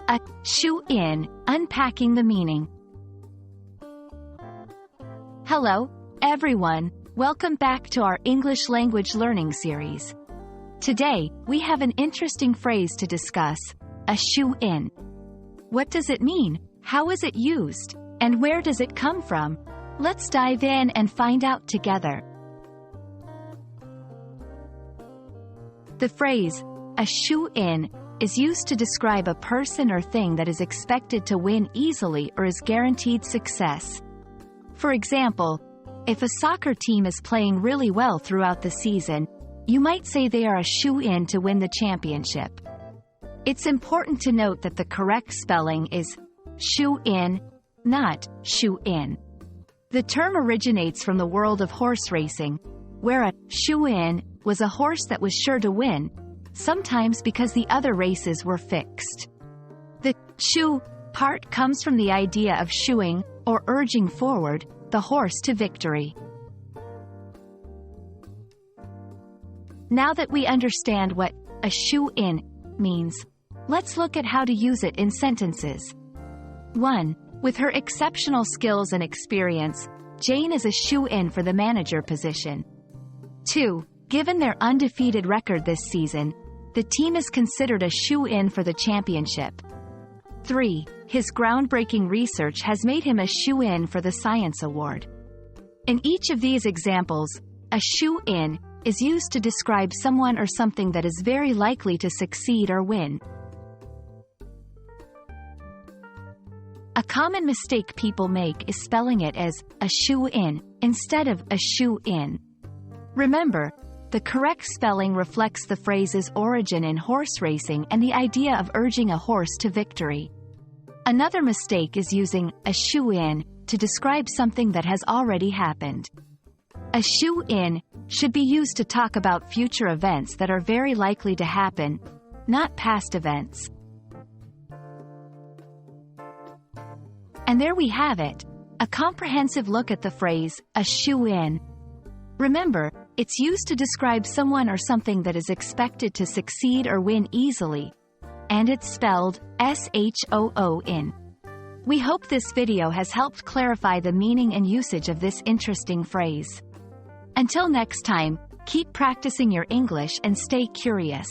A Shoo-In, unpacking the meaning. Hello, everyone. Welcome back to our English language learning series. Today, we have an interesting phrase to discuss, a shoo-in. What does it mean? How is it used? And where does it come from? Let's dive in and find out together. The phrase, a shoo-in, is used to describe a person or thing that is expected to win easily or is guaranteed success. For example, if a soccer team is playing really well throughout the season, you might say they are a shoo-in to win the championship. It's important to note that the correct spelling is shoo-in, not shoo-in. The term originates from the world of horse racing, where a shoo-in was a horse that was sure to win, sometimes because the other races were fixed. The shoo part comes from the idea of shooing, or urging forward, the horse to victory. Now that we understand what a shoo-in means, let's look at how to use it in sentences. 1. With her exceptional skills and experience, Jane is a shoo-in for the manager position. 2. Given their undefeated record this season, the team is considered a shoo-in for the championship. 3. His groundbreaking research has made him a shoo-in for the Science Award. In each of these examples, a shoo-in is used to describe someone or something that is very likely to succeed or win. A common mistake people make is spelling it as a shoo-in instead of a shoo-in. Remember, the correct spelling reflects the phrase's origin in horse racing and the idea of urging a horse to victory. Another mistake is using a shoo-in to describe something that has already happened. A shoo-in should be used to talk about future events that are very likely to happen, not past events. And there we have it, a comprehensive look at the phrase, a shoo-in. Remember, it's used to describe someone or something that is expected to succeed or win easily, and it's spelled S-H-O-O-N. We hope this video has helped clarify the meaning and usage of this interesting phrase. Until next time, keep practicing your English and stay curious.